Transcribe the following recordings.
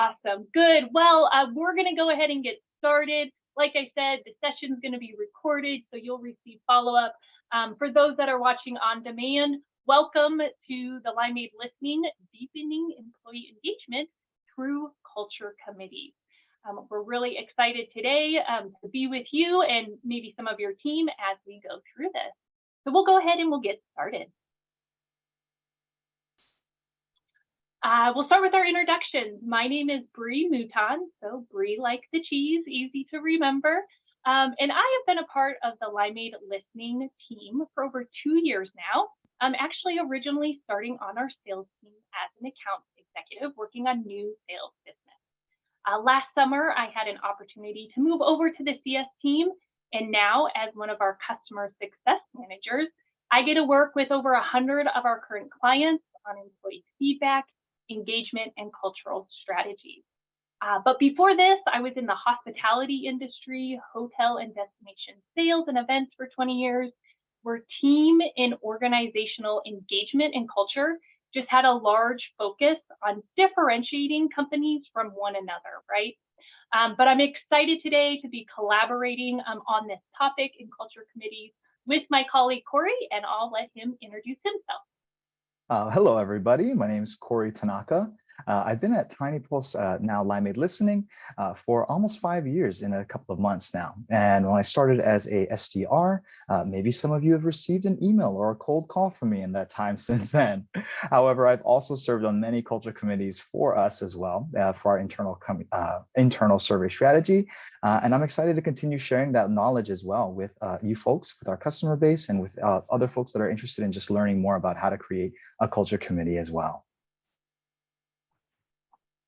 Awesome. Good. Well, we're going to go ahead and get started. Like I said, the session is going to be recorded, so you'll receive follow-up. For those that are watching on demand, welcome to the Limeade Listening, Deepening Employee Engagement through Culture Committees. We're really excited today to be with you and maybe some of your team as we go through this. So we'll go ahead and we'll get started. We'll start with our introductions. My name is Bree Mouton, so Bree like the cheese, easy to remember. And I have been a part of the Limeade Listening team for over 2 years now. I'm actually originally starting on our sales team as an account executive working on new sales business. Last summer, I had an opportunity to move over to the CS team, and now as one of our customer success managers, I get to work with over 100 of our current clients on employee feedback, engagement, and cultural strategies. But before this, I was in the hospitality industry, hotel and destination sales and events for 20 years, where team and organizational engagement and culture just had a large focus on differentiating companies from one another, right? But I'm excited today to be collaborating on this topic in Culture Committees with my colleague, Corey, and I'll let him introduce himself. Hello, everybody. My name is Corey Tanaka. I've been at Tiny Pulse, now Limeade Listening, for almost 5 years in a couple of months now. And when I started as a SDR, maybe some of you have received an email or a cold call from me in that time since then. However, I've also served on many culture committees for us as well, for our internal survey strategy. And I'm excited to continue sharing that knowledge as well with you folks, with our customer base, and with other folks that are interested in just learning more about how to create a culture committee as well.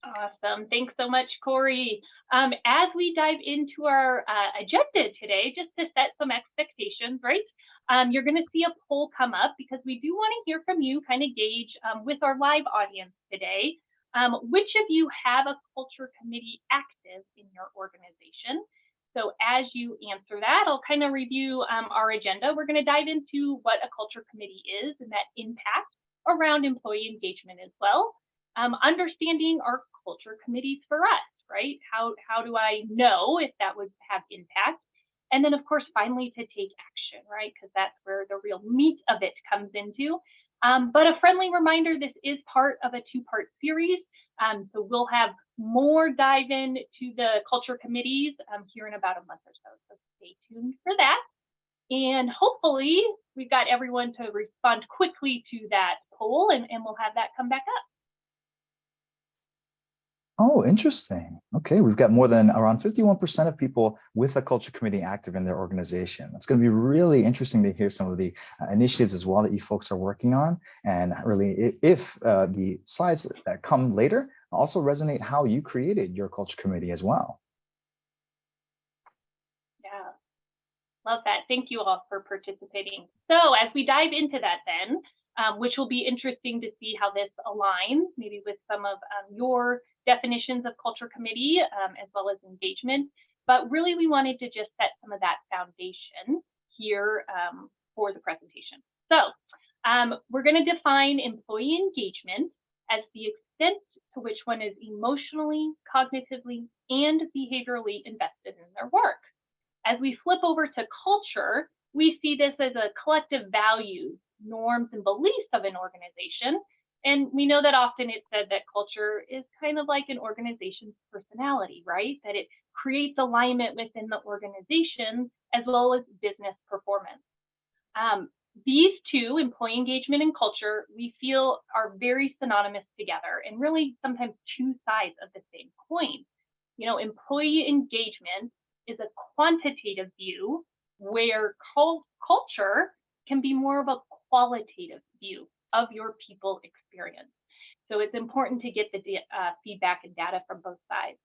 Awesome. Thanks so much, Corey. As we dive into our agenda today, just to set some expectations, right? You're going to see a poll come up because we do want to hear from you, kind of gauge with our live audience today, which of you have a culture committee active in your organization? So as you answer that, I'll kind of review our agenda. We're going to dive into what a culture committee is and that impact around employee engagement as well. Understanding our culture committees for us, right? How do I know if that would have impact? And then, of course, finally to take action, right? Because that's where the real meat of it comes into. But a friendly reminder, this is part of a 2-part series. So we'll have more dive in to the culture committees here in about a month or so. So stay tuned for that. And hopefully we've got everyone to respond quickly to that poll and we'll have that come back up. Oh, interesting. Okay, we've got more than around 51% of people with a culture committee active in their organization. It's going to be really interesting to hear some of the initiatives as well that you folks are working on. And really, if the slides that come later also resonate how you created your culture committee as well. Yeah, love that. Thank you all for participating. So as we dive into that then, which will be interesting to see how this aligns maybe with some of your definitions of culture committee as well as engagement. But really, we wanted to just set some of that foundation here for the presentation. So we're going to define employee engagement as the extent to which one is emotionally, cognitively, and behaviorally invested in their work. As we flip over to culture, we see this as a collective values, norms, and beliefs of an organization. And we know that often it's said that culture is kind of like an organization's personality, right? That it creates alignment within the organization as well as business performance. These two, employee engagement and culture, we feel are very synonymous together and really sometimes two sides of the same coin. You know, employee engagement is a quantitative view where culture can be more of a qualitative view of your people experience. So it's important to get the feedback and data from both sides.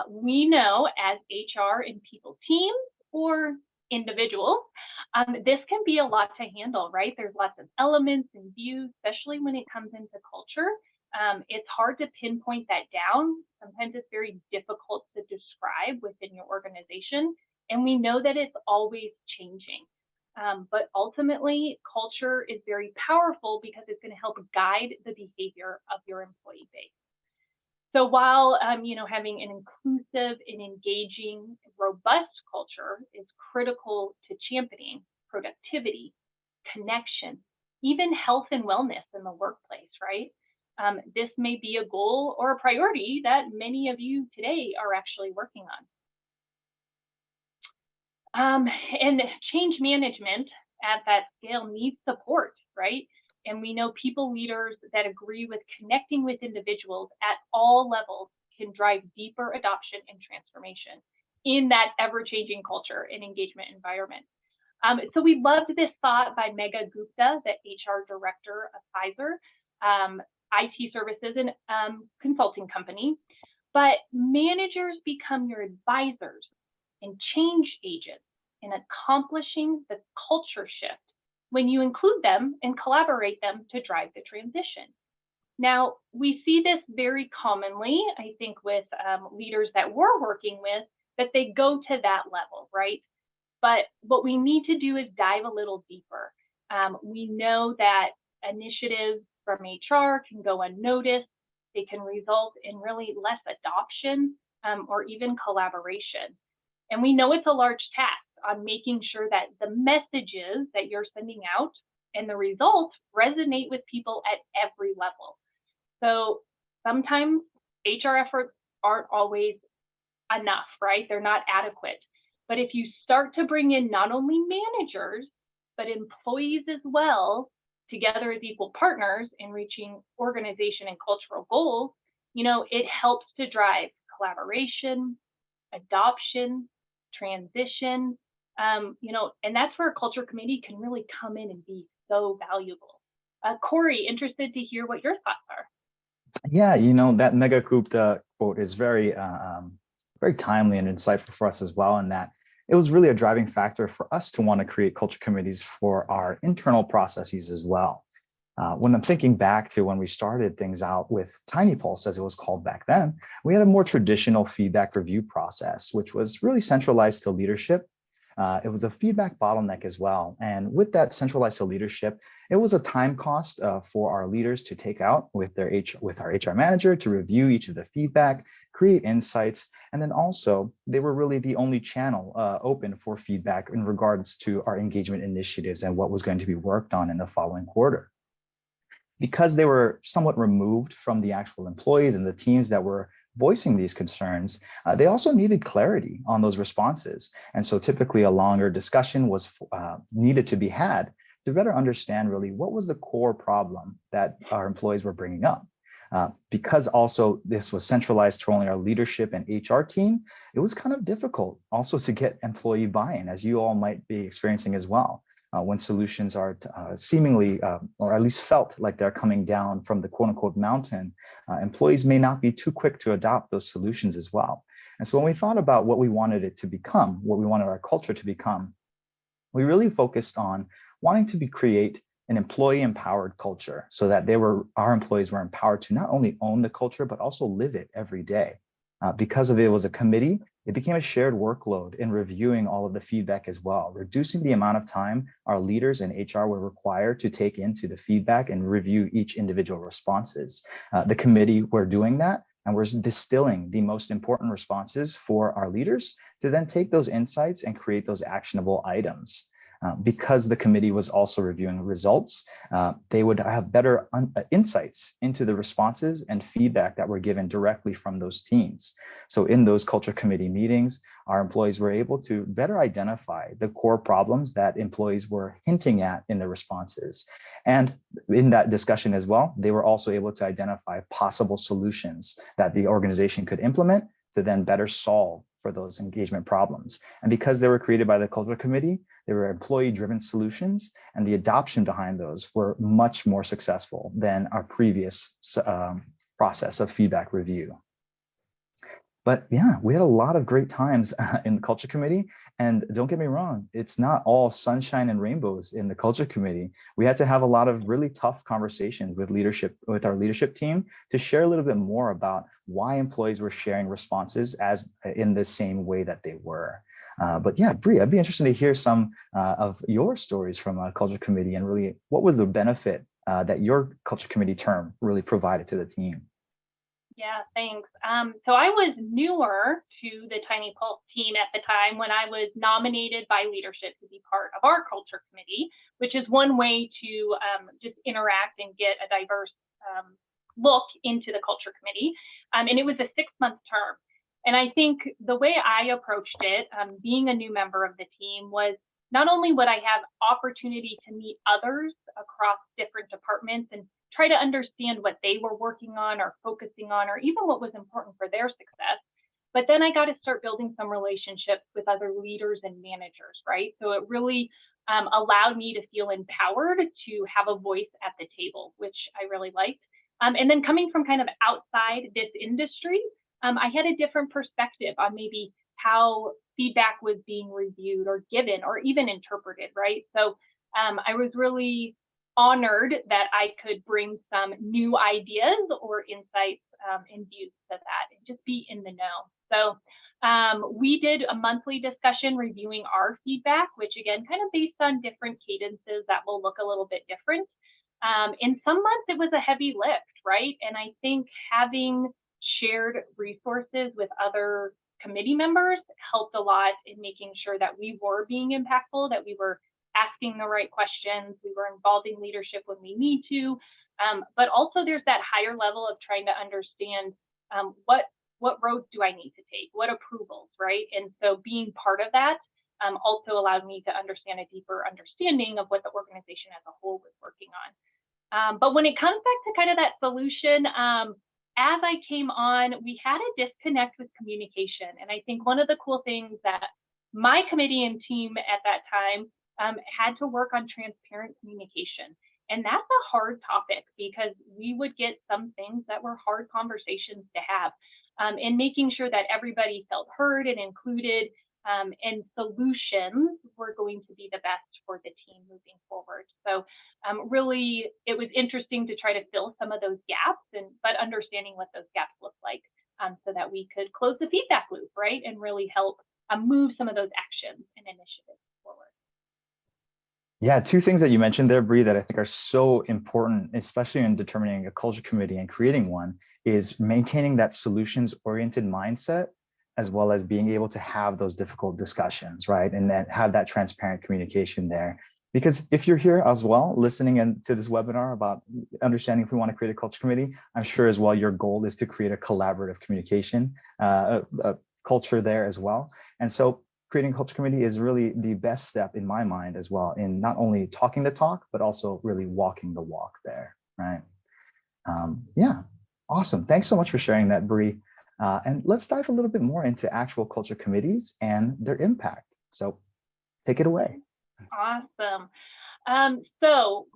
We know as HR and people teams or individuals, this can be a lot to handle, right? There's lots of elements and views, especially when it comes into culture. It's hard to pinpoint that down. Sometimes it's very difficult to describe within your organization. And we know that it's always changing. But ultimately, culture is very powerful because it's going to help guide the behavior of your employee base. So while having an inclusive and engaging, robust culture is critical to championing productivity, connection, even health and wellness in the workplace, right? This may be a goal or a priority that many of you today are actually working on. And change management at that scale needs support, right? And we know people leaders that agree with connecting with individuals at all levels can drive deeper adoption and transformation in that ever-changing culture and engagement environment. So we loved this thought by Megha Gupta, the HR director of Pfizer, IT services and consulting company. But managers become your advisors and change agents in accomplishing the culture shift when you include them and collaborate them to drive the transition. Now, we see this very commonly, I think, with leaders that we're working with, that they go to that level, right? But what we need to do is dive a little deeper. We know that initiatives from HR can go unnoticed. They can result in really less adoption or even collaboration. And we know it's a large task on making sure that the messages that you're sending out and the results resonate with people at every level. So sometimes HR efforts aren't always enough, right? They're not adequate. But if you start to bring in not only managers, but employees as well, together as equal partners in reaching organization and cultural goals, it helps to drive collaboration, adoption, transition, and that's where a culture committee can really come in and be so valuable. Corey, interested to hear what your thoughts are. Yeah, that Megha Gupta quote is very, very timely and insightful for us as well, in that it was really a driving factor for us to want to create culture committees for our internal processes as well. When I'm thinking back to when we started things out with Tiny Pulse, as it was called back then, we had a more traditional feedback review process, which was really centralized to leadership. It was a feedback bottleneck as well. And with that centralized to leadership, it was a time cost for our leaders to take out with our HR manager to review each of the feedback, create insights, and then also they were really the only channel open for feedback in regards to our engagement initiatives and what was going to be worked on in the following quarter. Because they were somewhat removed from the actual employees and the teams that were voicing these concerns, they also needed clarity on those responses. And so typically a longer discussion was needed to be had to better understand really what was the core problem that our employees were bringing up. Because also this was centralized to only our leadership and HR team, it was kind of difficult also to get employee buy-in, as you all might be experiencing as well. When solutions are seemingly, or at least felt like they're coming down from the quote unquote mountain, employees may not be too quick to adopt those solutions as well. And so when we thought about what we wanted it to become, what we wanted our culture to become, we really focused on wanting to create an employee empowered culture so that our employees were empowered to not only own the culture, but also live it every day. Because of it was a committee, it became a shared workload in reviewing all of the feedback as well, reducing the amount of time our leaders and HR were required to take into the feedback and review each individual responses. The committee were doing that, and we're distilling the most important responses for our leaders to then take those insights and create those actionable items. Because the committee was also reviewing results, they would have better insights into the responses and feedback that were given directly from those teams. So in those culture committee meetings, our employees were able to better identify the core problems that employees were hinting at in the responses. And in that discussion as well, they were also able to identify possible solutions that the organization could implement to then better solve for those engagement problems. And because they were created by the culture committee, they were employee-driven solutions, and the adoption behind those were much more successful than our previous process of feedback review. But yeah, we had a lot of great times in the culture committee. And don't get me wrong, it's not all sunshine and rainbows in the culture committee. We had to have a lot of really tough conversations with our leadership team to share a little bit more about why employees were sharing responses as in the same way that they were. But yeah, Bree, I'd be interested to hear some of your stories from a culture committee, and really what was the benefit that your culture committee term really provided to the team? Yeah, thanks. So I was newer to the Tiny Pulse team at the time when I was nominated by leadership to be part of our culture committee, which is one way to just interact and get a diverse look into the culture committee. And it was a 6-month term. And I think the way I approached it, being a new member of the team, was not only would I have opportunity to meet others across different departments and try to understand what they were working on or focusing on, or even what was important for their success. But then I got to start building some relationships with other leaders and managers, right? So it really allowed me to feel empowered to have a voice at the table, which I really liked. And then coming from kind of outside this industry, I had a different perspective on maybe how feedback was being reviewed or given or even interpreted, right? So I was really honored that I could bring some new ideas or insights and views to that and just be in the know. So we did a monthly discussion reviewing our feedback, which again, kind of based on different cadences that will look a little bit different. In some months, it was a heavy lift, right? And I think having shared resources with other committee members helped a lot in making sure that we were being impactful, that we were asking the right questions, we were involving leadership when we need to, but also there's that higher level of trying to understand what roads do I need to take, what approvals, right? And so being part of that also allowed me to understand a deeper understanding of what the organization as a whole was working on. But when it comes back to kind of that solution, as I came on, we had a disconnect with communication. And I think one of the cool things that my committee and team at that time had to work on transparent communication. And that's a hard topic because we would get some things that were hard conversations to have, and making sure that everybody felt heard and included, and solutions were going to be the best for the team moving forward. So really, it was interesting to try to fill some of those gaps, but understanding what those gaps look like, so that we could close the feedback loop, right, and really help move some of those actions and initiatives forward. Yeah, two things that you mentioned there, Bree, that I think are so important, especially in determining a culture committee and creating one, is maintaining that solutions-oriented mindset, as well as being able to have those difficult discussions, right? And then have that transparent communication there. Because if you're here as well, listening to this webinar about understanding if we want to create a culture committee, I'm sure as well your goal is to create a collaborative communication culture there as well. And so creating a culture committee is really the best step in my mind as well, in not only talking the talk, but also really walking the walk there, right? Yeah, awesome. Thanks so much for sharing that, Bree. And let's dive a little bit more into actual culture committees and their impact. So take it away. Awesome. So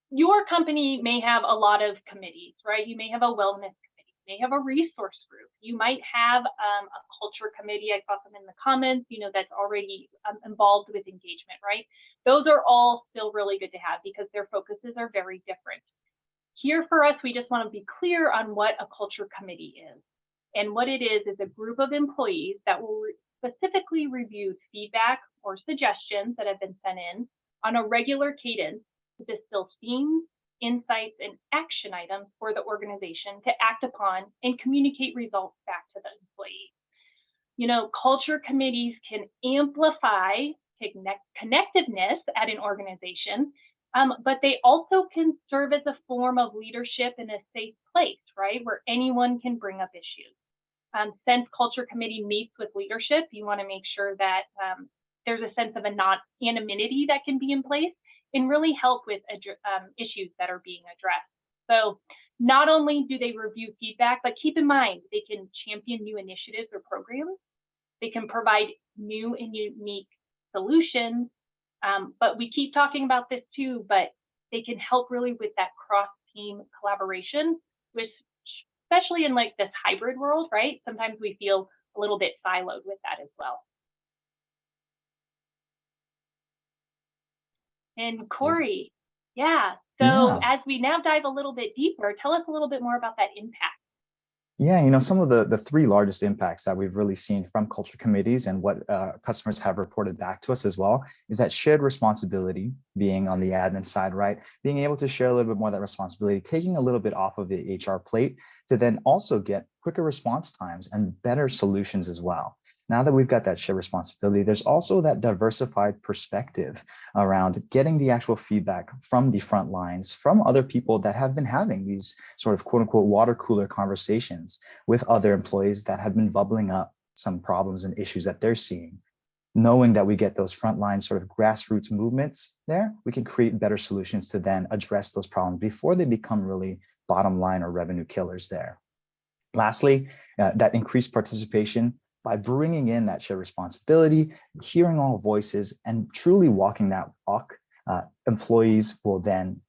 your company may have a lot of committees, right? You may have a wellness committee, you may have a resource group, you might have a culture committee. I saw some in the comments, that's already involved with engagement, right? Those are all still really good to have because their focuses are very different. Here for us, we just want to be clear on what a culture committee is. And what it is a group of employees that will specifically review feedback or suggestions that have been sent in on a regular cadence to distill themes, insights, and action items for the organization to act upon and communicate results back to the employees. Culture committees can amplify connectiveness at an organization, but they also can serve as a form of leadership in a safe place, right, where anyone can bring up issues. Since culture committee meets with leadership, you want to make sure that there's a sense of anonymity that can be in place and really help with issues that are being addressed. So not only do they review feedback, but keep in mind, they can champion new initiatives or programs. They can provide new and unique solutions. But we keep talking about this too, but they can help really with that cross-team collaboration, which especially in like this hybrid world, right? Sometimes we feel a little bit siloed with that as well. And Corey, so as we now dive a little bit deeper, tell us a little bit more about that impact. Yeah, some of the three largest impacts that we've really seen from culture committees and what customers have reported back to us as well is that shared responsibility being on the admin side, right? Being able to share a little bit more of that responsibility, taking a little bit off of the HR plate to then also get quicker response times and better solutions as well. Now that we've got that shared responsibility, there's also that diversified perspective around getting the actual feedback from the front lines, from other people that have been having these sort of quote unquote water cooler conversations with other employees that have been bubbling up some problems and issues that they're seeing. Knowing that we get those frontline sort of grassroots movements there, we can create better solutions to then address those problems before they become really bottom line or revenue killers there. Lastly, that increased participation by bringing in that shared responsibility, hearing all voices, and truly walking that walk. Employees will then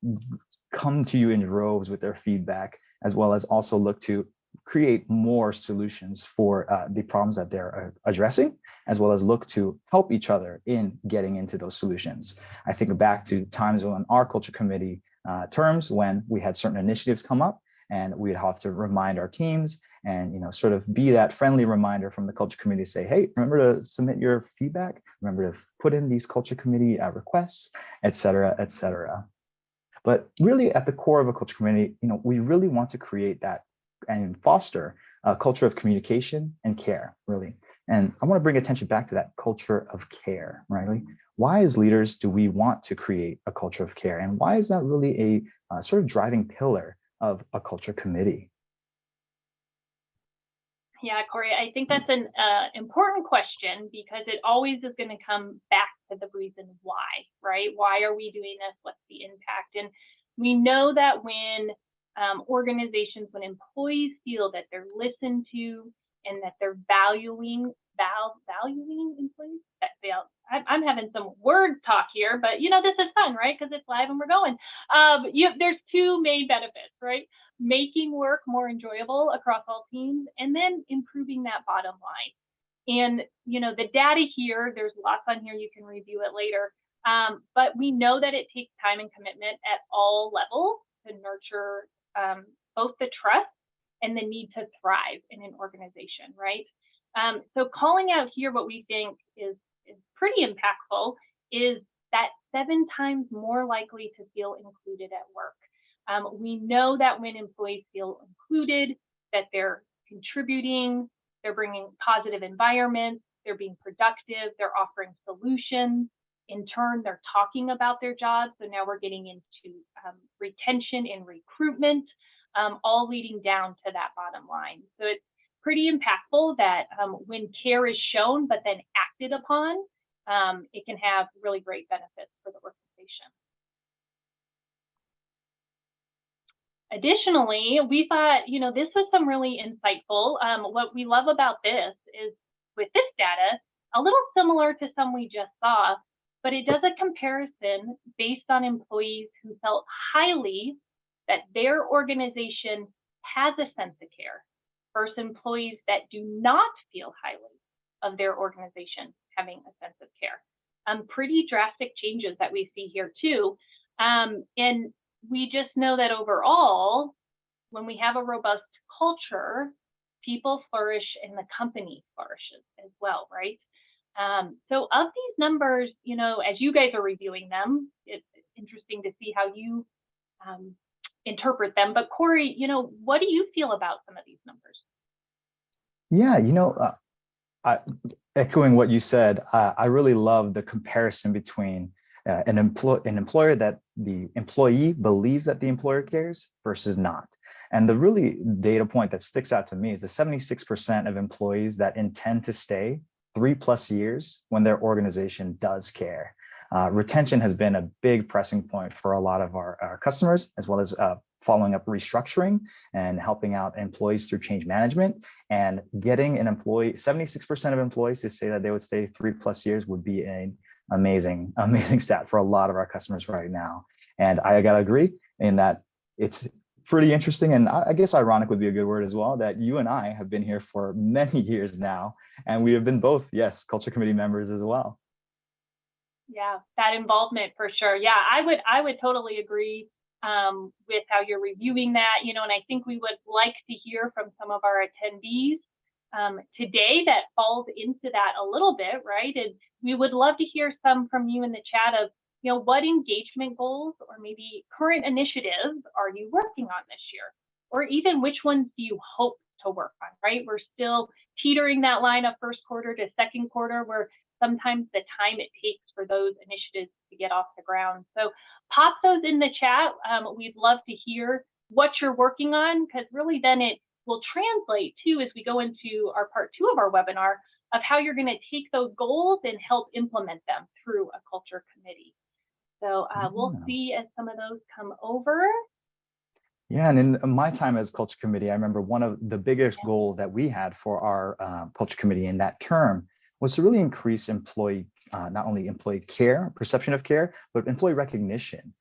come to you in droves with their feedback, as well as also look to create more solutions for the problems that they're addressing, as well as look to help each other in getting into those solutions. I think back to times when our culture committee terms, when we had certain initiatives come up, and we'd have to remind our teams and sort of be that friendly reminder from the culture committee, say, hey, remember to submit your feedback, remember to put in these culture committee requests, et cetera, et cetera. But really at the core of a culture committee, we really want to create that and foster a culture of communication and care, really. And I want to bring attention back to that culture of care, right? Why as leaders do we want to create a culture of care? And why is that really a sort of driving pillar of a culture committee? Yeah, Corey, I think that's an important question because it always is going to come back to the reason why, right? Why are we doing this? What's the impact? And we know that when organizations, when employees feel that they're listened to and that they're valuing employees, I'm having some word talk here, but this is fun, right? Because it's live and we're going. There's two main benefits, right? Making work more enjoyable across all teams, and then improving that bottom line. And, the data here, there's lots on here, you can review it later. But we know that it takes time and commitment at all levels to nurture both the trust and the need to thrive in an organization, right? So calling out here what we think is pretty impactful is that 7 times more likely to feel included at work. We know that when employees feel included, that they're contributing, they're bringing positive environments, they're being productive, they're offering solutions. In turn, they're talking about their jobs. So now we're getting into retention and recruitment, all leading down to that bottom line. So it's pretty impactful that when care is shown, but then acted upon, it can have really great benefits for the organization. Additionally, we thought, this was some really insightful. What we love about this is with this data, a little similar to some we just saw, but it does a comparison based on employees who felt highly that their organization has a sense of care versus employees that do not feel highly of their organization having a sense of care. Pretty drastic changes that we see here too. And we just know that overall, when we have a robust culture, people flourish and the company flourishes as well, right? So of these numbers, as you guys are reviewing them, it's interesting to see how you interpret them. But Corey, what do you feel about some of these numbers? Yeah, echoing what you said, I really love the comparison between an employer that the employee believes that the employer cares versus not. And the really data point that sticks out to me is the 76% of employees that intend to stay 3+ years when their organization does care. Retention has been a big pressing point for a lot of our customers, as well as following up restructuring and helping out employees through change management. And getting an employee, 76% of employees to say that they would stay 3+ years would be an amazing stat for a lot of our customers right now. And I gotta agree in that it's pretty interesting, and I guess ironic would be a good word as well, that you and I have been here for many years now, and we have been both, yes, culture committee members as well. Yeah, that involvement for sure. Yeah, I would totally agree. with how you're reviewing that, and I think we would like to hear from some of our attendees today that falls into that a little bit, right? And we would love to hear some from you in the chat of, what engagement goals or maybe current initiatives are you working on this year? Or even which ones do you hope to work on, right? We're still teetering that line of first quarter to second quarter where sometimes the time it takes for those initiatives to get off the ground. So pop those in the chat. We'd love to hear what you're working on, because really then it will translate too as we go into our part 2 of our webinar of how you're going to take those goals and help implement them through a culture committee. So we'll see as some of those come over. Yeah, and in my time as culture committee, I remember one of the biggest goal that we had for our culture committee in that term was to really increase employee, not only employee care, perception of care, but employee recognition.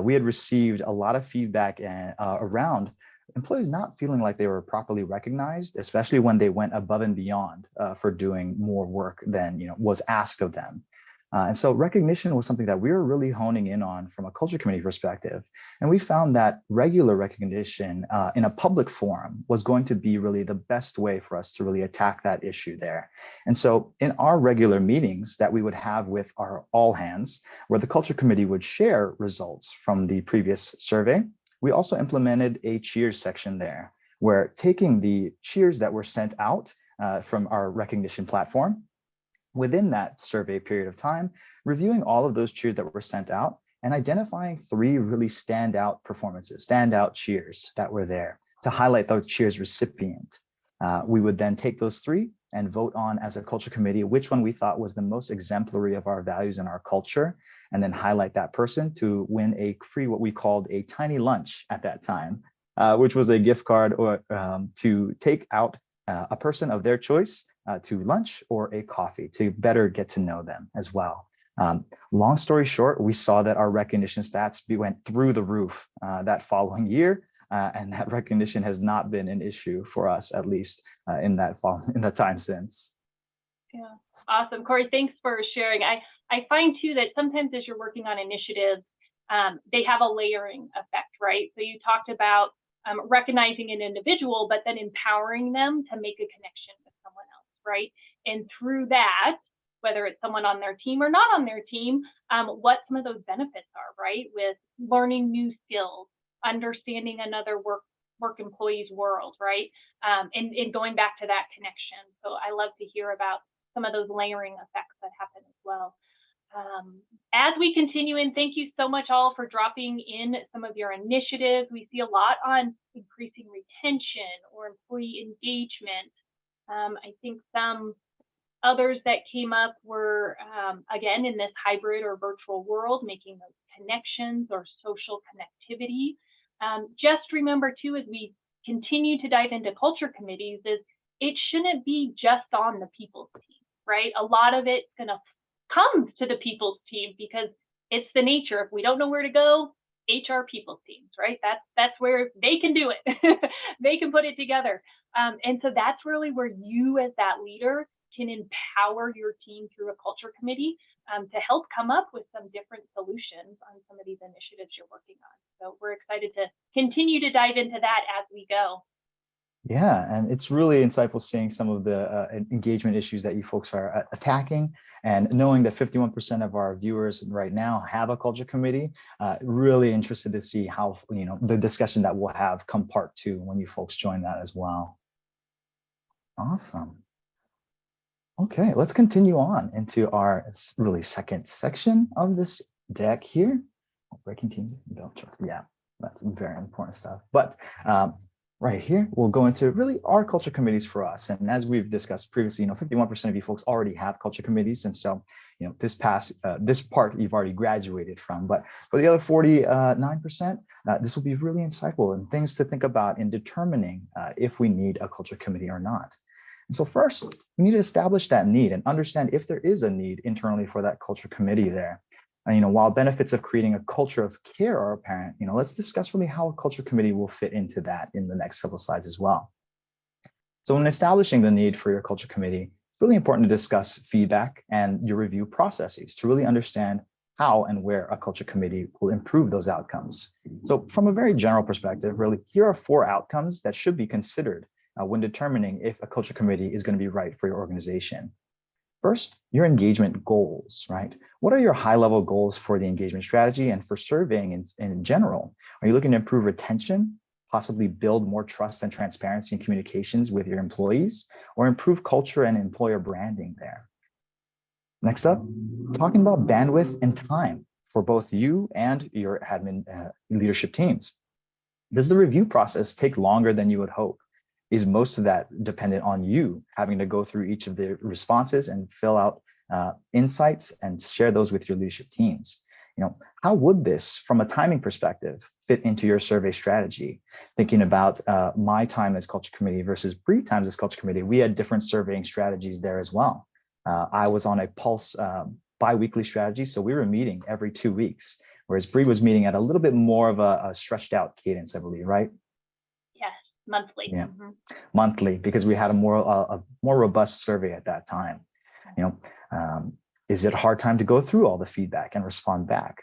We had received a lot of feedback around employees not feeling like they were properly recognized, especially when they went above and beyond for doing more work than was asked of them. And so recognition was something that we were really honing in on from a culture committee perspective. And we found that regular recognition in a public forum was going to be really the best way for us to really attack that issue there. And so in our regular meetings that we would have with our all hands, where the culture committee would share results from the previous survey, we also implemented a cheers section there, where taking the cheers that were sent out from our recognition platform, within that survey period of time, reviewing all of those cheers that were sent out and identifying 3 really standout performances, standout cheers that were there to highlight the cheers recipient. We would then take those 3 and vote on as a culture committee which one we thought was the most exemplary of our values and our culture, and then highlight that person to win a free, what we called a tiny lunch at that time, which was a gift card or to take out a person of their choice to lunch or a coffee to better get to know them as well. Long story short, we saw that our recognition stats went through the roof that following year, and that recognition has not been an issue for us, at least in the time since. Yeah, awesome, Corey. Thanks for sharing. I find too that sometimes as you're working on initiatives, they have a layering effect, right? So you talked about recognizing an individual, but then empowering them to make a connection with someone else, right? And through that, whether it's someone on their team or not on their team, what some of those benefits are, right? With learning new skills, understanding another work employee's world, right? And going back to that connection. So I love to hear about some of those layering effects that happen as well. As we continue in, thank you so much all for dropping in some of your initiatives. We see a lot on increasing retention or employee engagement. I think some others that came up were, again, in this hybrid or virtual world, making those connections or social connectivity. Just remember too, as we continue to dive into culture committees, is it shouldn't be just on the people's team, right? A lot of it's going to come to the people's team because it's the nature. If we don't know where to go, HR people's teams, right? That's where they can do it. They can put it together. And so that's really where you as that leader can empower your team through a culture committee to help come up with some different solutions on some of these initiatives you're working on. So we're excited to continue to dive into that as we go. Yeah, and it's really insightful seeing some of the engagement issues that you folks are attacking, and knowing that 51% of our viewers right now have a culture committee. Really interested to see how the discussion that we'll have come part 2 when you folks join that as well. Awesome. Okay, let's continue on into our really second section of this deck here. Breaking teams, yeah, that's very important stuff. But right here, we'll go into really our culture committees for us. And as we've discussed previously, 51% of you folks already have culture committees. And so, this part you've already graduated from. But for the other 49%, this will be really insightful and things to think about in determining if we need a culture committee or not. And so first, we need to establish that need and understand if there is a need internally for that culture committee there. And, while benefits of creating a culture of care are apparent, let's discuss really how a culture committee will fit into that in the next several slides as well. So when establishing the need for your culture committee, it's really important to discuss feedback and your review processes to really understand how and where a culture committee will improve those outcomes. So from a very general perspective, really, here are 4 outcomes that should be considered when determining if a culture committee is going to be right for your organization. First, your engagement goals, right? What are your high-level goals for the engagement strategy and for surveying in general? Are you looking to improve retention, possibly build more trust and transparency in communications with your employees, or improve culture and employer branding there? Next up, talking about bandwidth and time for both you and your admin leadership teams. Does the review process take longer than you would hope? Is most of that dependent on you having to go through each of the responses and fill out insights and share those with your leadership teams? How would this, from a timing perspective, fit into your survey strategy? Thinking about my time as culture committee versus Bree times as culture committee, we had different surveying strategies there as well. I was on a pulse bi-weekly strategy, so we were meeting every 2 weeks, whereas Bree was meeting at a little bit more of a stretched out cadence, I believe, right? Yes, monthly. Yeah, monthly, because we had a more robust survey at that time. Is it a hard time to go through all the feedback and respond back?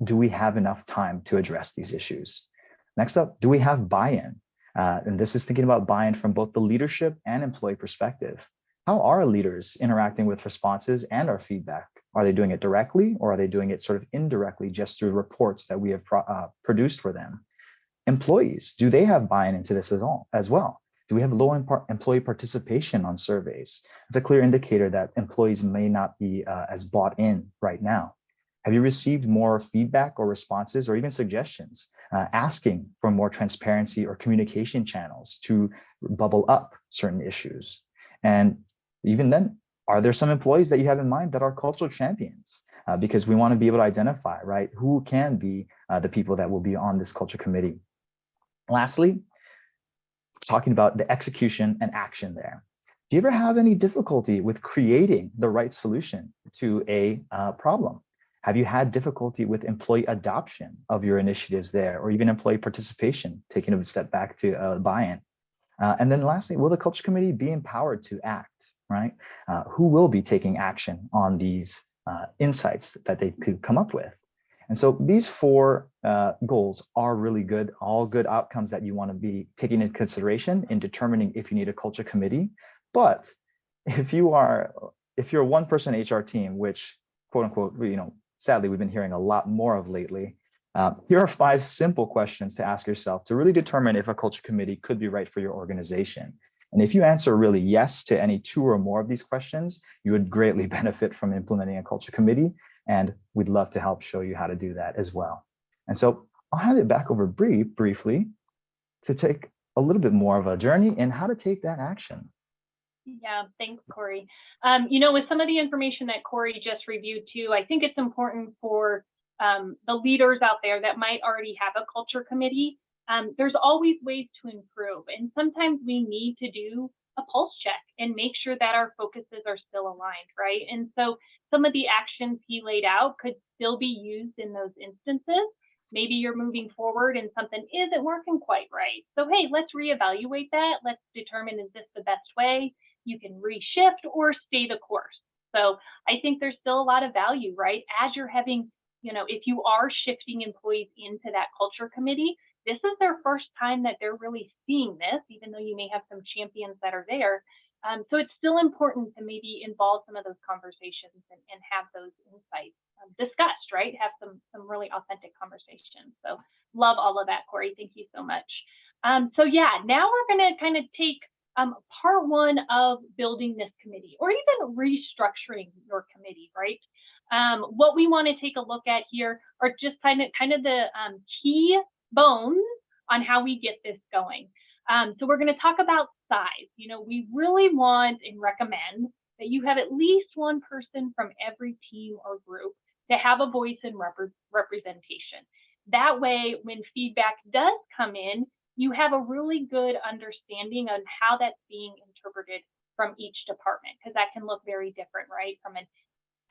Do we have enough time to address these issues? Next up, do we have buy-in? And this is thinking about buy-in from both the leadership and employee perspective. How are leaders interacting with responses and our feedback? Are they doing it directly, or are they doing it sort of indirectly just through reports that we have produced for them? Employees, do they have buy-in into this as well? Do we have low employee participation on surveys? It's a clear indicator that employees may not be as bought in right now. Have you received more feedback or responses or even suggestions asking for more transparency or communication channels to bubble up certain issues? And even then, are there some employees that you have in mind that are cultural champions? Because we want to be able to identify, right, who can be the people that will be on this culture committee. Lastly, talking about the execution and action there. Do you ever have any difficulty with creating the right solution to a problem? Have you had difficulty with employee adoption of your initiatives there, or even employee participation, taking a step back to buy-in? And then lastly, will the culture committee be empowered to act, right? Who will be taking action on these insights that they could come up with? And so these 4 goals are really good, all good outcomes that you want to be taking into consideration in determining if you need a culture committee. But if you're a one-person HR team, which quote unquote, sadly, we've been hearing a lot more of lately, here are 5 simple questions to ask yourself to really determine if a culture committee could be right for your organization. And if you answer really yes to any 2 or more of these questions, you would greatly benefit from implementing a culture committee. And we'd love to help show you how to do that as well. And so I'll hand it back over to Bree briefly to take a little bit more of a journey in how to take that action. Yeah, thanks, Corey. With some of the information that Corey just reviewed too, I think it's important for the leaders out there that might already have a culture committee. There's always ways to improve, and sometimes we need to do a pulse check and make sure that our focuses are still aligned, right? And so some of the actions he laid out could still be used in those instances. Maybe you're moving forward and something isn't working quite right. So, hey, let's reevaluate that. Let's determine, is this the best way? You can reshift or stay the course. So I think there's still a lot of value, right? As you're having, if you are shifting employees into that culture committee, this is their first time that they're really seeing this, even though you may have some champions that are there. So it's still important to maybe involve some of those conversations and have those insights discussed, right? Have some really authentic conversations. So love all of that, Corey. Thank you so much. So yeah, now we're going to kind of take part 1 of building this committee, or even restructuring your committee, right? What we want to take a look at here are just kind of the key bones on how we get this going. So we're going to talk about size. We really want and recommend that you have at least one person from every team or group to have a voice and representation. That way, when feedback does come in, you have a really good understanding on how that's being interpreted from each department, because that can look very different, right? From an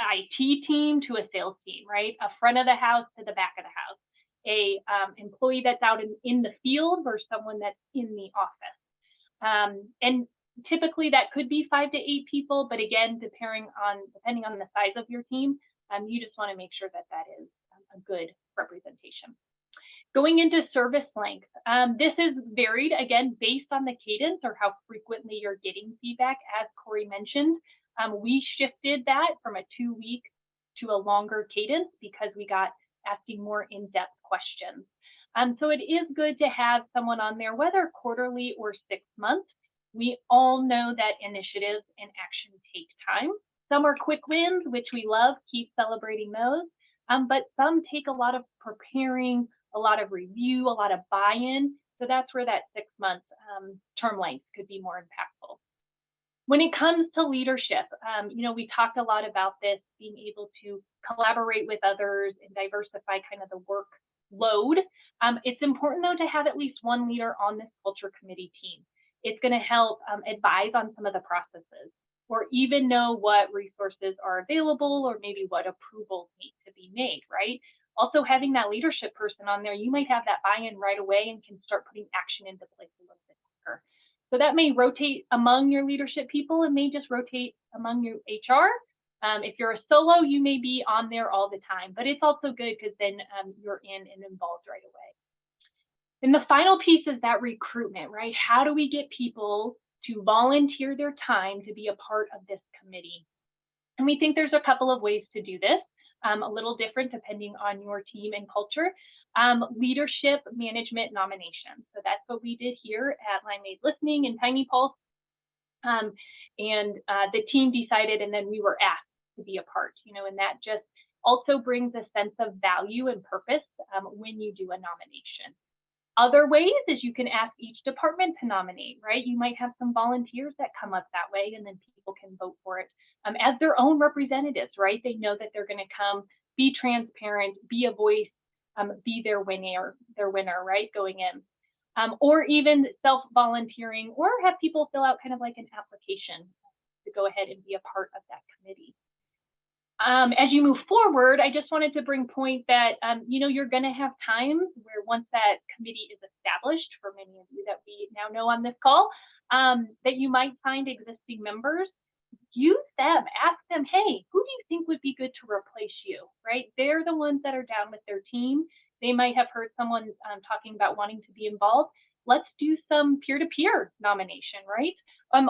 IT team to a sales team, right? A front of the house to the back of the house. A employee that's out in the field versus someone that's in the office. And typically that could be 5 to 8 people, but again, depending on the size of your team, You just want to make sure that that is a good representation. Going into service length, this is varied, again, based on the cadence or how frequently you're getting feedback. As Corey mentioned, we shifted that from a 2-week to a longer cadence because we got asking more in-depth questions. So it is good to have someone on there, whether quarterly or 6 months. We all know that initiatives and action take time. Some are quick wins, which we love, keep celebrating those. But some take a lot of preparing, a lot of review, a lot of buy-in. So that's where that 6-month term length could be more impactful. When it comes to leadership, we talked a lot about this, being able to collaborate with others and diversify kind of the workload. It's important, though, to have at least one leader on this culture committee team. It's going to help advise on some of the processes, or even know what resources are available, or maybe what approvals need to be made, right? Also, having that leadership person on there, you might have that buy-in right away and can start putting action into place a little bit quicker. So that may rotate among your leadership people and may just rotate among your HR. If you're a solo, you may be on there all the time, but it's also good because then you're in and involved right away. And the final piece is that recruitment, right? How do we get people to volunteer their time to be a part of this committee? And we think there's a couple of ways to do this, a little different depending on your team and culture. Leadership management nomination. So that's what we did here at Limeade Listening and Tiny Pulse. And the team decided, and then we were asked to be a part, and that just also brings a sense of value and purpose when you do a nomination. Other ways is you can ask each department to nominate, right? You might have some volunteers that come up that way, and then people can vote for it as their own representatives, right? They know that they're going to come, be transparent, be a voice, be their winner, right, going in. Or even self-volunteering, or have people fill out kind of like an application to go ahead and be a part of that committee. As you move forward, I just wanted to bring point that, you're going to have times where once that committee is established, for many of you that we now know on this call, that you might find existing members. Use them, ask them, hey, who do you think would be good to replace you, right? They're the ones that are down with their team. They might have heard someone talking about wanting to be involved. Let's do some peer-to-peer nomination, right?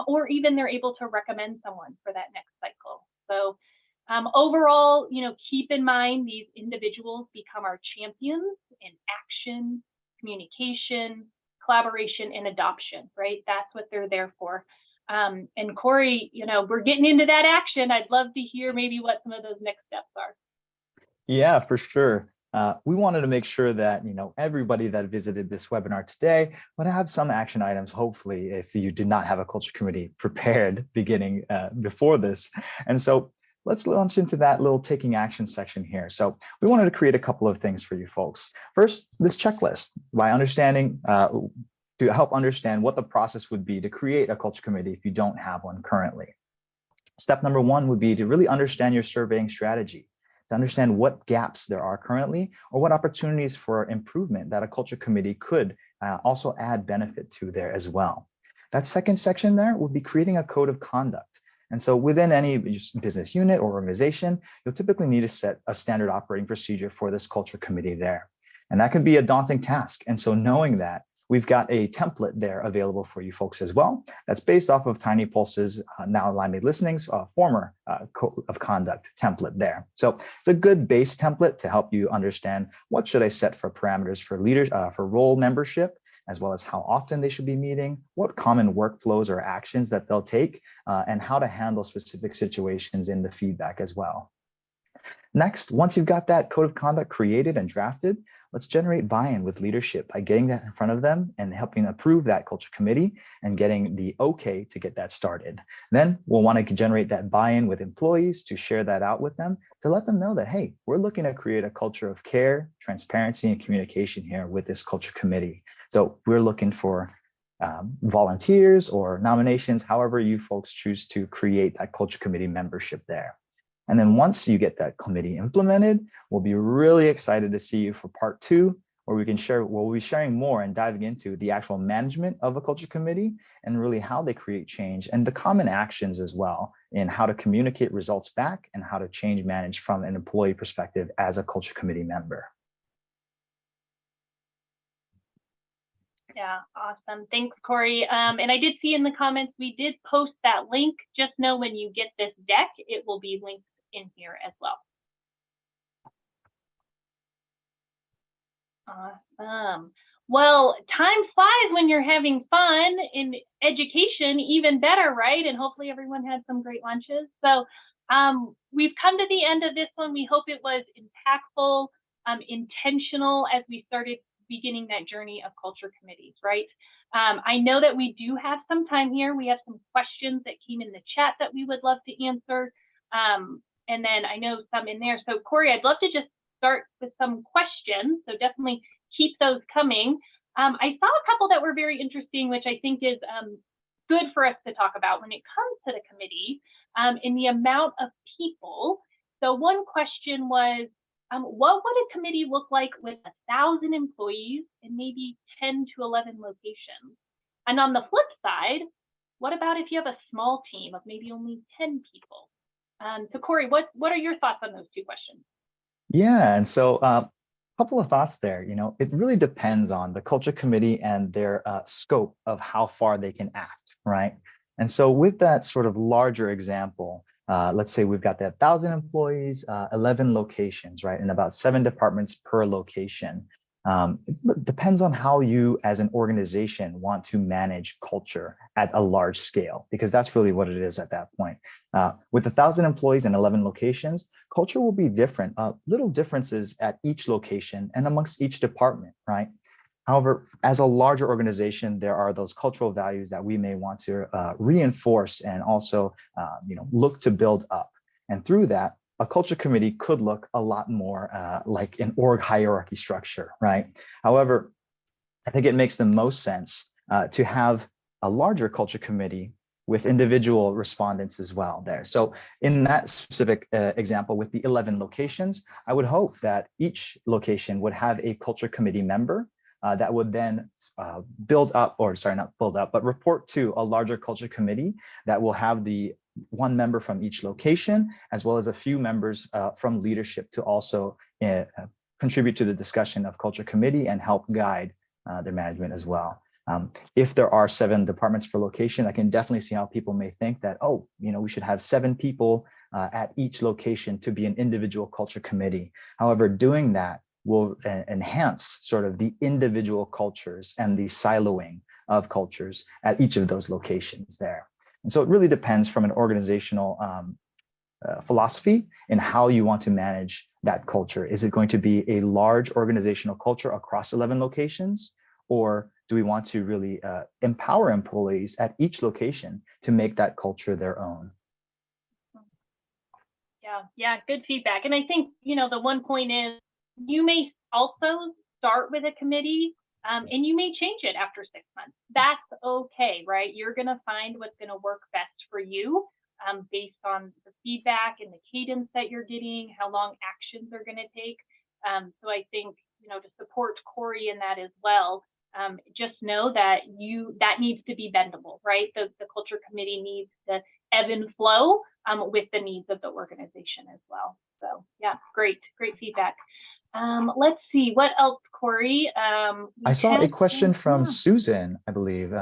Or even they're able to recommend someone for that next cycle. So overall, keep in mind these individuals become our champions in action, communication, collaboration, and adoption, right? That's what they're there for. And Corey, we're getting into that action. I'd love to hear maybe what some of those next steps are. Yeah, for sure. We wanted to make sure that, everybody that visited this webinar today would have some action items, hopefully, if you did not have a culture committee prepared beginning before this. And so let's launch into that little taking action section here. So we wanted to create a couple of things for you folks. First, this checklist by understanding, to help understand what the process would be to create a culture committee if you don't have one currently. Step number 1 would be to really understand your surveying strategy, to understand what gaps there are currently or what opportunities for improvement that a culture committee could also add benefit to there as well. That second section there would be creating a code of conduct. And so within any business unit or organization, you'll typically need to set a standard operating procedure for this culture committee there. And that can be a daunting task. And so knowing that, we've got a template there available for you folks as well. That's based off of Tiny Pulse's now Limeade Listening's former code of conduct template there. So it's a good base template to help you understand what should I set for parameters for leaders, for role membership, as well as how often they should be meeting, what common workflows or actions that they'll take, and how to handle specific situations in the feedback as well. Next, once you've got that code of conduct created and drafted, let's generate buy-in with leadership by getting that in front of them and helping approve that culture committee and getting the okay to get that started. Then we'll want to generate that buy-in with employees to share that out with them, to let them know that, hey, we're looking to create a culture of care, transparency, and communication here with this culture committee. So we're looking for volunteers or nominations, however you folks choose to create that culture committee membership there. And then once you get that committee implemented, we'll be really excited to see you for part 2, where we'll be sharing more and diving into the actual management of a culture committee and really how they create change and the common actions as well in how to communicate results back and how to change manage from an employee perspective as a culture committee member. Yeah, awesome. Thanks, Corey. And I did see in the comments, we did post that link. Just know when you get this deck, it will be linked in here as well. Awesome. Well, time flies when you're having fun. In education, even better, right? And hopefully everyone had some great lunches. So we've come to the end of this one. We hope it was impactful, intentional as we started beginning that journey of culture committees, right? I know that we do have some time here. We have some questions that came in the chat that we would love to answer. And then I know some in there. So Corey, I'd love to just start with some questions. So definitely keep those coming. I saw a couple that were very interesting, which I think is good for us to talk about when it comes to the committee in the amount of people. So one question was, what would a committee look like with 1,000 employees in maybe 10 to 11 locations? And on the flip side, what about if you have a small team of maybe only 10 people? So Corey, what are your thoughts on those two questions? Yeah, and so a couple of thoughts there. It really depends on the culture committee and their scope of how far they can act, right? And so with that sort of larger example, let's say we've got that 1,000 employees, 11 locations, right? And about 7 departments per location. It depends on how you as an organization want to manage culture at a large scale, because that's really what it is at that point. With 1,000 employees and 11 locations, culture will be different, little differences at each location and amongst each department, right? However, as a larger organization, there are those cultural values that we may want to reinforce and also look to build up. And through that, a culture committee could look a lot more like an org hierarchy structure, right? However, I think it makes the most sense to have a larger culture committee with individual respondents as well there. So in that specific example with the 11 locations, I would hope that each location would have a culture committee member that would then report to a larger culture committee that will have the one member from each location, as well as a few members from leadership to also contribute to the discussion of culture committee and help guide their management as well. If there are 7 departments per location, I can definitely see how people may think that, we should have 7 people at each location to be an individual culture committee. However, doing that will enhance sort of the individual cultures and the siloing of cultures at each of those locations there. And so it really depends from an organizational philosophy in how you want to manage that culture. Is it going to be a large organizational culture across 11 locations? Or do we want to really empower employees at each location to make that culture their own? Yeah, good feedback. And I think, the one point is you may also start with a committee and you may change it after 6 months. That's okay, right? You're going to find what's going to work best for you based on the feedback and the cadence that you're getting, how long actions are going to take. So I think, to support Corey in that as well, just know that that needs to be bendable, right? The culture committee needs to ebb and flow with the needs of the organization as well. So yeah, great feedback. Let's see, what else, Corey? I saw a question from Susan, I believe.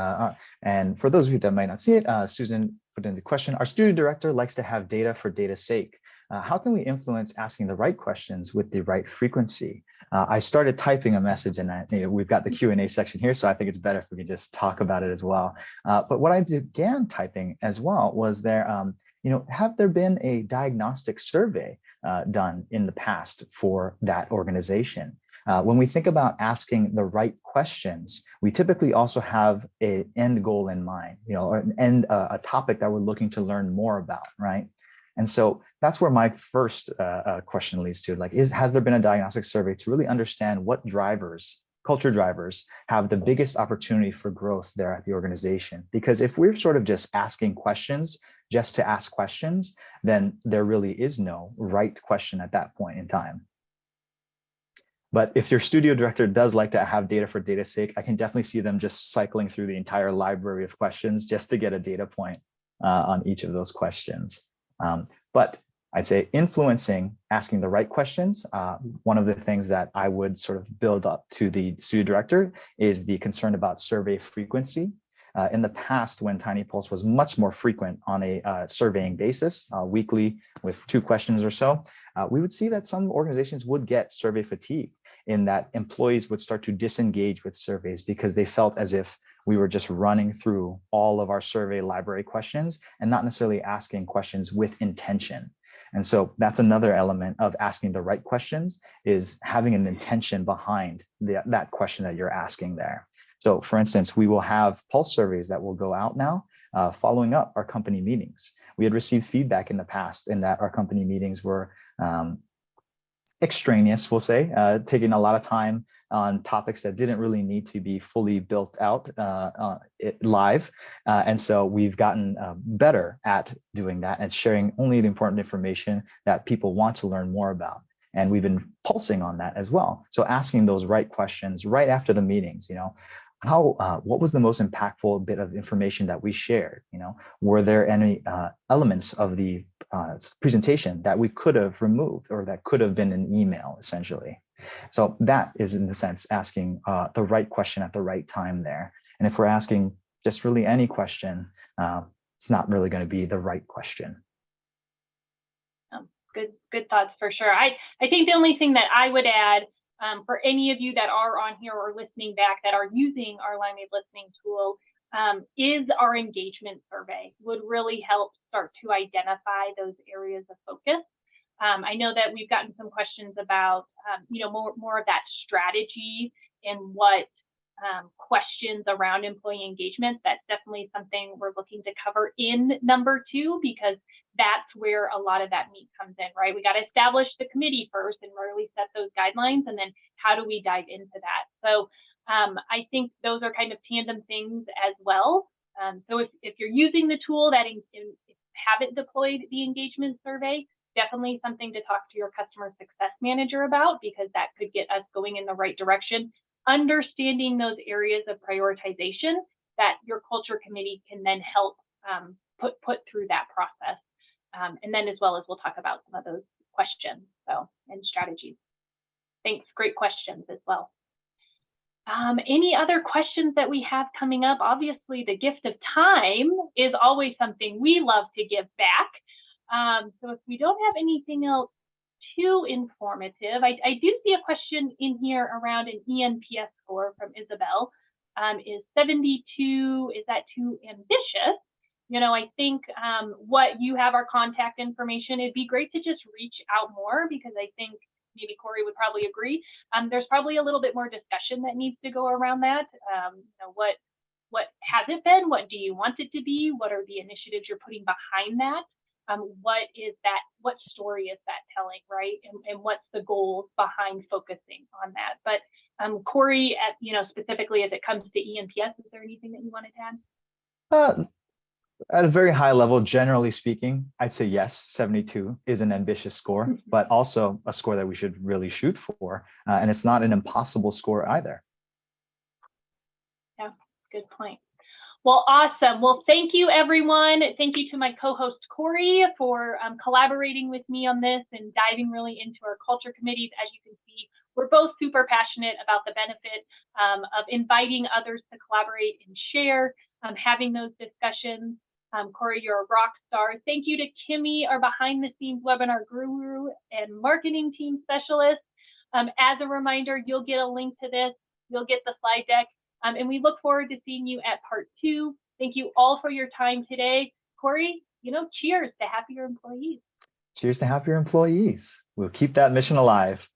And for those of you that might not see it, Susan put in the question, our student director likes to have data for data's sake. How can we influence asking the right questions with the right frequency? I started typing a message and we've got the Q&A section here, so I think it's better if we could just talk about it as well. But what I began typing as well was there, have there been a diagnostic survey done in the past for that organization? When we think about asking the right questions, we typically also have an end goal in mind, or a topic that we're looking to learn more about, right? And so that's where my first question leads to, has there been a diagnostic survey to really understand what culture drivers have the biggest opportunity for growth there at the organization? Because if we're sort of just asking questions just to ask questions, then there really is no right question at that point in time. But if your studio director does like to have data for data's sake, I can definitely see them just cycling through the entire library of questions just to get a data point on each of those questions. But I'd say influencing, asking the right questions. One of the things that I would sort of build up to the studio director is the concern about survey frequency. In the past, when Tiny Pulse was much more frequent on a surveying basis, weekly with 2 questions or so, we would see that some organizations would get survey fatigue, in that employees would start to disengage with surveys because they felt as if we were just running through all of our survey library questions and not necessarily asking questions with intention. And so that's another element of asking the right questions, is having an intention behind that question that you're asking there. So for instance, we will have pulse surveys that will go out now following up our company meetings. We had received feedback in the past in that our company meetings were extraneous, we'll say, taking a lot of time on topics that didn't really need to be fully built out live. And so we've gotten better at doing that and sharing only the important information that people want to learn more about. And we've been pulsing on that as well. So asking those right questions right after the meetings, what was the most impactful bit of information that we shared? Were there any elements of the presentation that we could have removed or that could have been an email, essentially? So that is, in the sense, asking the right question at the right time there. And if we're asking just really any question, it's not really going to be the right question. Good thoughts for sure. I think the only thing that I would add, for any of you that are on here or listening back that are using our Limeade listening tool, is our engagement survey. Would really help start to identify those areas of focus. I know that we've gotten some questions about, more of that strategy and what questions around employee engagement. That's definitely something we're looking to cover in number 2, because that's where a lot of that meat comes in, right? We got to establish the committee first and really set those guidelines, and then how do we dive into that? So I think those are kind of tandem things as well. So if you're using the tool that haven't deployed the engagement survey, definitely something to talk to your customer success manager about, because that could get us going in the right direction. Understanding those areas of prioritization that your culture committee can then help put through that process. And then as well as we'll talk about some of those questions and strategies. Thanks, great questions as well. Any other questions that we have coming up? Obviously, the gift of time is always something we love to give back. So if we don't have anything else too informative, I do see a question in here around an ENPS score from Isabel. Is 72, is that too ambitious? I think what you have our contact information. It'd be great to just reach out more, because I think maybe Corey would probably agree. There's probably a little bit more discussion that needs to go around that. What has it been? What do you want it to be? What are the initiatives you're putting behind that? What is that? What story is that telling, right? And what's the goal behind focusing on that? But Corey, specifically as it comes to ENPS, is there anything that you wanted to add? At a very high level, generally speaking, I'd say yes, 72 is an ambitious score, but also a score that we should really shoot for. And it's not an impossible score either. Yeah, good point. Well, awesome. Well, thank you, everyone. Thank you to my co-host, Corey, for collaborating with me on this and diving really into our culture committees. As you can see, we're both super passionate about the benefit of inviting others to collaborate and share, having those discussions. Corey, you're a rock star. Thank you to Kimmy, our behind the scenes webinar guru and marketing team specialist. As a reminder, you'll get a link to this. You'll get the slide deck. And we look forward to seeing you at part 2. Thank you all for your time today. Corey, cheers to happier employees. Cheers to happier employees. We'll keep that mission alive.